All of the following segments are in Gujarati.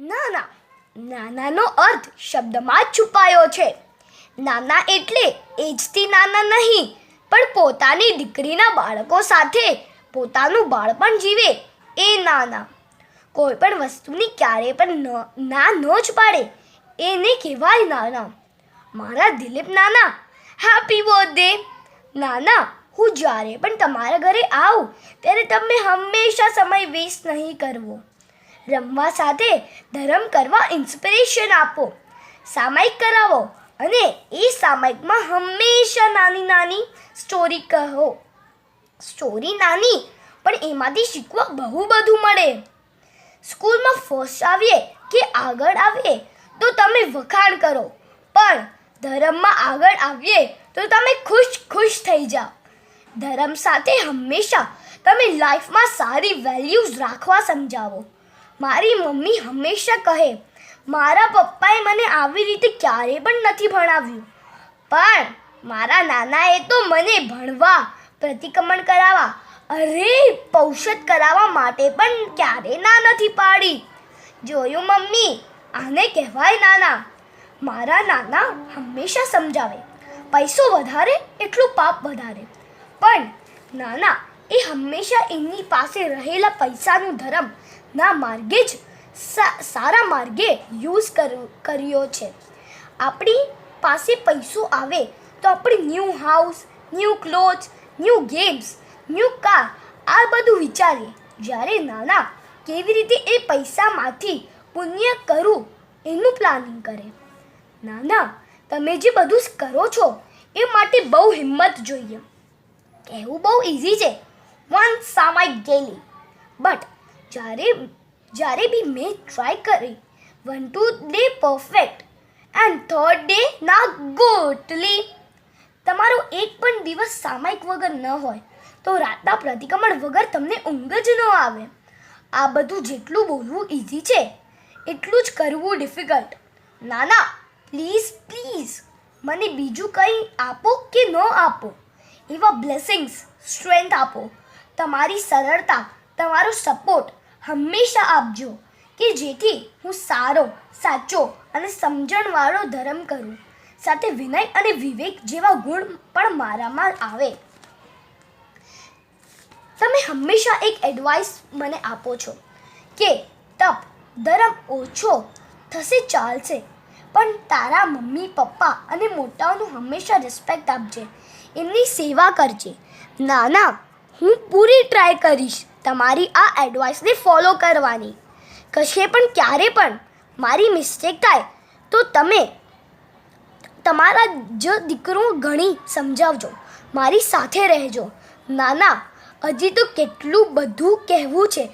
નાના નાનાનો અર્થ શબ્દમાં જ છુપાયો છે. નાના એટલે એજથી નાના નહીં, પણ પોતાની દીકરીના બાળકો સાથે પોતાનું બાળપણ જીવે એ નાના. કોઈ પણ વસ્તુની ક્યારેય પણ ના ન જ પાડે એને કહેવાય નાના. મારા દિલીપ નાના, હેપી બર્થડે. નાના, હું જ્યારે પણ તમારા ઘરે આવું ત્યારે તમે હંમેશા સમય વેસ્ટ નહીં કરવો. રમવા સાથે ધરમ કરવા ઇન્સ્પિરેશન આપો, સામાયિક કરાવો અને એ સામાયિકમાં હંમેશા નાની નાની સ્ટોરી કહો. સ્ટોરી નાની પણ એમાંથી શીખવા બહુ બધું મળે. સ્કૂલમાં ફર્સ્ટ આવીએ કે આગળ આવીએ તો તમે વખાણ કરો, પણ ધરમમાં આગળ આવીએ તો તમે ખુશ થઈ જાઓ. ધરમ સાથે હંમેશા તમે લાઈફમાં સારી વેલ્યુઝ રાખવા સમજાવો. મારી મમ્મી હંમેશા કહે, મારા પપ્પાએ મને આવી રીતે ક્યારેય પણ નથી ભણાવ્યું, પણ મારા નાનાએ તો મને ભણવા, પ્રતિક્રમણ કરાવવા, પૌષધ કરાવવા માટે પણ ક્યારેય ના નથી પાડી. જોયું મમ્મી, આને કહેવાય નાના. મારા નાના હંમેશા સમજાવે, પૈસો વધારે એટલું પાપ વધારે. પણ નાના એ હંમેશા એમની પાસે રહેલા પૈસાનું ધર્મ ના માર્ગે જ સારા માર્ગે યુઝ કર્યો છે. આપણી પાસે પૈસો આવે તો આપણે new house, new clothes, new games, new car આ બધું વિચારીએ. જ્યારે નાના કેવી રીતે એ પૈસામાંથી પુણ્ય કરું એનું પ્લાનિંગ કરે. નાના, તમે જે બધું કરો છો એ માટે બહુ હિંમત જોઈએ. કહેવું બહુ ઇઝી છે, વન સામાયિક ડેલી, બટ જ્યારે બી મેં ટ્રાય કરી 1-2 day perfect and 3rd day ના ગોટલી. તમારો એક પણ દિવસ સામાયિક વગર ન હોય તો રાતના પ્રતિક્રમણ વગર તમને ઊંઘ જ ન આવે. આ બધું જેટલું બોલવું ઇઝી છે એટલું જ કરવું ડિફિકલ્ટ. નાના, પ્લીઝ મને બીજું કંઈ આપો કે ન આપો, એવા બ્લેસિંગ્સ, સ્ટ્રેન્થ આપો. તમારી સરળતા, તમારો સપોર્ટ હંમેશા આપજો કે જેથી હું સારો, સાચો અને સમજણવાળો ધર્મ કરું. સાથે વિનય અને વિવેક જેવા ગુણ પણ મારામાં આવે. તમે હંમેશા એક એડવાઇસ મને આપો છો કે તપ, ધર્મ ઓછો થશે ચાલશે, પણ તારા મમ્મી પપ્પા અને મોટાઓનું હંમેશા રિસ્પેક્ટ આપજે, એમની સેવા કરજે. નાના, હું પૂરી ટ્રાય કરીશ તમારી આ એડવાઇસને ફોલો કરવાની. કશે પણ ક્યારે પણ મારી મિસ્ટેક થાય તો તમે તમારા જ દીકરો ઘણી સમજાવજો, મારી સાથે રહેજો. નાના, હજી તો કેટલું બધું કહેવું છે,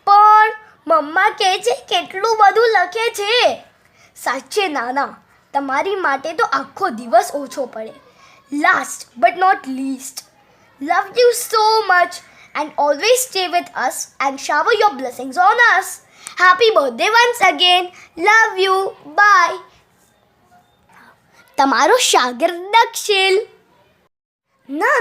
પણ મમ્મા કહે છે કેટલું બધું લખે છે. સાચે નાના, તમારી માટે તો આખો દિવસ ઓછો પડે. Last but not least, love you so much and always stay with us and shower your blessings on us. Happy birthday once again. Love you. Bye. તમારો શાગિર્દ દક્ષિલ. ના